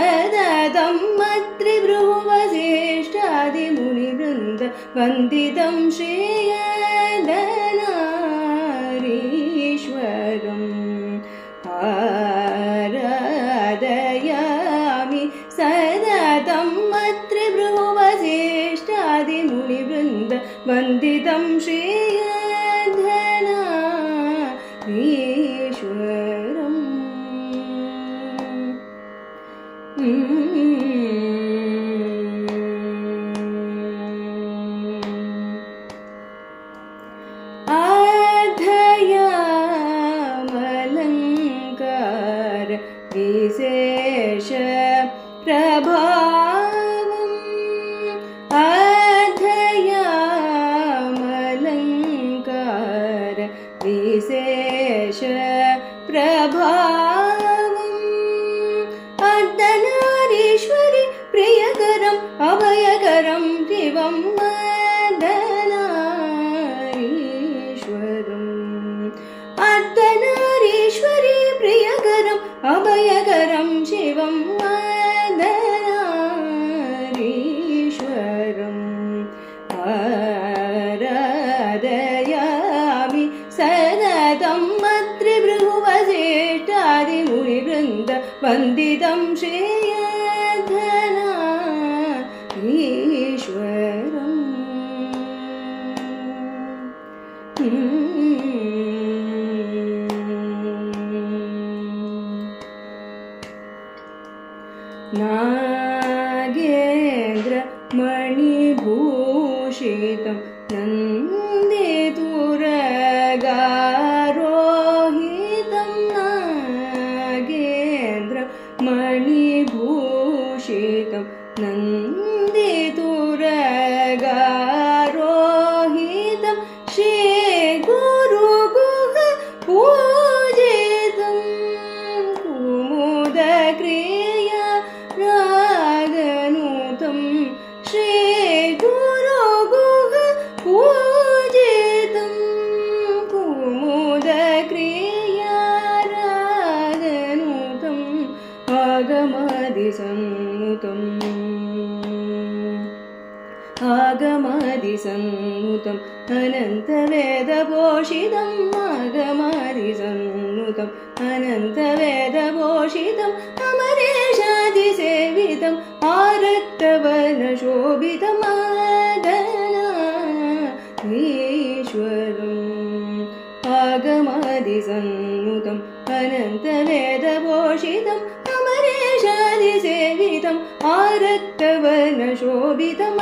सततं मत्रिभ्रुवसिष्ठादिमुनिवृन्द वन्दितं श्रेयधनारीश्वरम् आराधयामि सततं मत्रिभ्रुवसिष्ठादिमुनिवृन्द वन्दितं श्रेयधनारीश्वरम् आधयामलङ्कार विशेष प्रभावम् आधयामलङ्कार विशेष प्रभावम् अर्धनारीश्वरि प्रियकरम् अभयकरं शिवं अर्धनारीश्वरम् अर्धनारीश्वरि प्रियकरम् अभयकरं शिवं अर्धनारीश्वरम् आराधयामि सततं मत्रिभ्रुवसिष्ठादिमुनिवृन्द वन्दितं श्रेयधनारीश्वरम् नागेन्द्र मणिभूषितं नन्दितुरगारोहितं नागेन्द्र मणिभूषितं नन्दितुरगारोहितं श्रीगुरुगुह पूजितं कुमुदक्रिया रागनुतं श्रीगुरुगुह पूजितं कुमुदक्रिया रागनुतं आगमादिसन्नुतम् अनन्तवेदभूषितम् आगमादिसन्नुतम् अनन्तवेदभूषितम् अमरेशादिसेवितम् आरक्तवर्णशोभितम् आगनारीश्वरम् आगमादिसन्नुतम् अनन्तवेदभूषितम् अमरेशादिसेवितम् आरक्तवर्णशोभितम्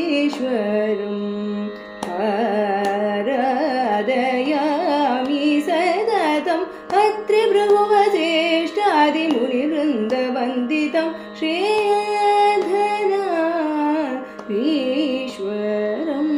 आराधनारीश्वरम् आराधयामि सततं अत्रिभ्रुवसिष्ठादिमुनिवृन्द वन्दितं श्रेयधनारीश्वरम्